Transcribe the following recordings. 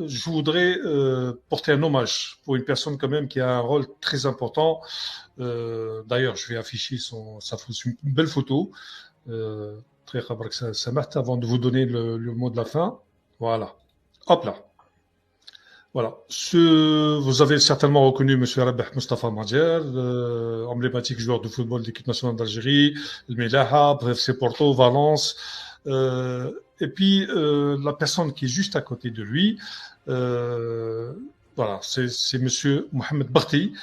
je voudrais porter un hommage pour une personne quand même qui a un rôle très important. D'ailleurs, je vais afficher une belle photo. Très rapide, ça marche avant de vous donner le mot de la fin. Voilà. Hop là. Voilà. Vous avez certainement reconnu Monsieur Rabah Mustafa Madjer, emblématique joueur de football de l'équipe nationale d'Algérie, le Melaha, bref, c'est Porto, Valence. Et puis, la personne qui est juste à côté de lui, voilà, c'est Monsieur Mohamed Barti,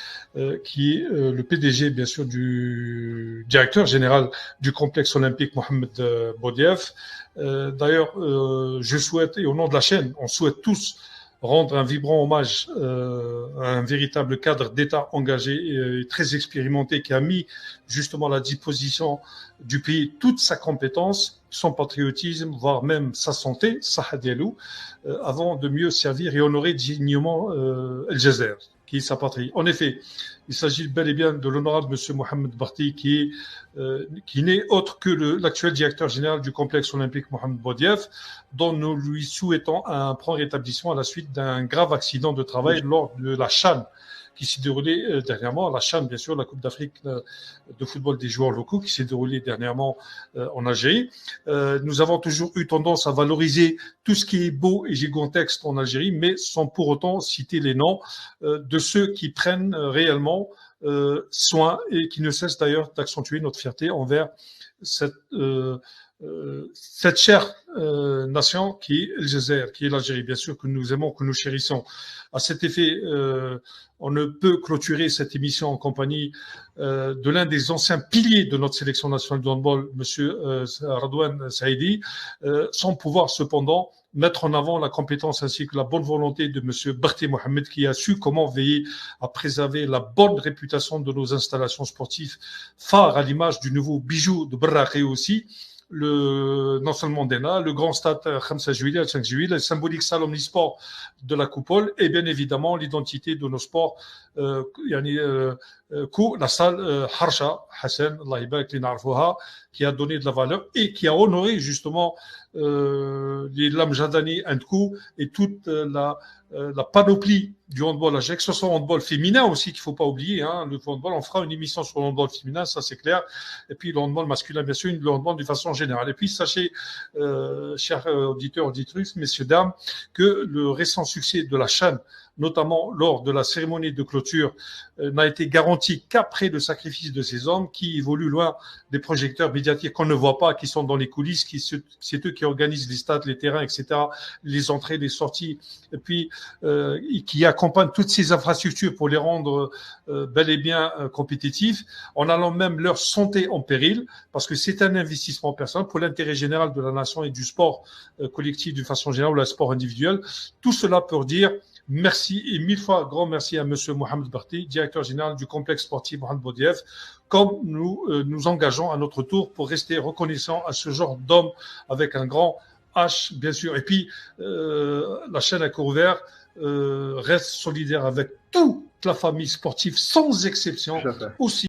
qui est le PDG, bien sûr, du directeur général du complexe olympique Mohamed Boudiaf. D'ailleurs, je souhaite, et au nom de la chaîne, on souhaite tous rendre un vibrant hommage à un véritable cadre d'État engagé et très expérimenté qui a mis justement à la disposition du pays toute sa compétence, son patriotisme, voire même sa santé, avant de mieux servir et honorer dignement El Jazer, qui est sa patrie. En effet, il s'agit bel et bien de l'honorable Monsieur Mohamed Barti, qui n'est autre que l'actuel directeur général du complexe olympique Mohamed Boudiaf, dont nous lui souhaitons un prompt rétablissement à la suite d'un grave accident de travail lors de la CHAN qui s'est déroulée dernièrement, la CHAN, bien sûr, la Coupe d'Afrique de football des joueurs locaux, qui s'est déroulée dernièrement en Algérie. Nous avons toujours eu tendance à valoriser tout ce qui est beau et gigantesque en Algérie, mais sans pour autant citer les noms de ceux qui prennent réellement soin et qui ne cessent d'ailleurs d'accentuer notre fierté envers cette chère nation qui est El Jazer, qui est l'Algérie, bien sûr, que nous aimons, que nous chérissons. À cet effet, on ne peut clôturer cette émission en compagnie de l'un des anciens piliers de notre sélection nationale de handball, Monsieur Radouane Saïdi, sans pouvoir cependant mettre en avant la compétence ainsi que la bonne volonté de Monsieur Barti Mohamed, qui a su comment veiller à préserver la bonne réputation de nos installations sportives, phare à l'image du nouveau bijou de Barraké aussi, non seulement Dena, le grand stade Khamsa Juillet, le 5 juillet, le symbolique salle omnisport de la Coupole et bien évidemment l'identité de nos sports, la salle Harsha Hassan, Allah Ibarak li na'arfouha, qui a donné de la valeur et qui a honoré justement les Lamjadani Andkou et toute la panoplie du handball à que ce soit handball féminin aussi qu'il faut pas oublier, hein, le handball, on fera une émission sur le handball féminin, ça c'est clair, et puis le handball masculin bien sûr, le handball de façon générale. Et puis sachez, chers auditeurs, auditrices, messieurs, dames, que le récent succès de la CHAN, notamment lors de la cérémonie de clôture, n'a été garanti qu'après le sacrifice de ces hommes qui évoluent loin des projecteurs médiatiques qu'on ne voit pas, qui sont dans les coulisses, c'est eux qui organisent les stades, les terrains, etc., les entrées, les sorties, et puis qui accompagnent toutes ces infrastructures pour les rendre bel et bien compétitifs, en allant même leur santé en péril, parce que c'est un investissement personnel pour l'intérêt général de la nation et du sport collectif d'une façon générale, ou le sport individuel. Tout cela pour dire merci et mille fois grand merci à Monsieur Mohamed Barti, directeur général du complexe sportif Mohamed Boudiaf, comme nous nous engageons à notre tour pour rester reconnaissants à ce genre d'homme avec un grand H, bien sûr. Et puis, la chaîne à court vert reste solidaire avec toute la famille sportive, sans exception, aussi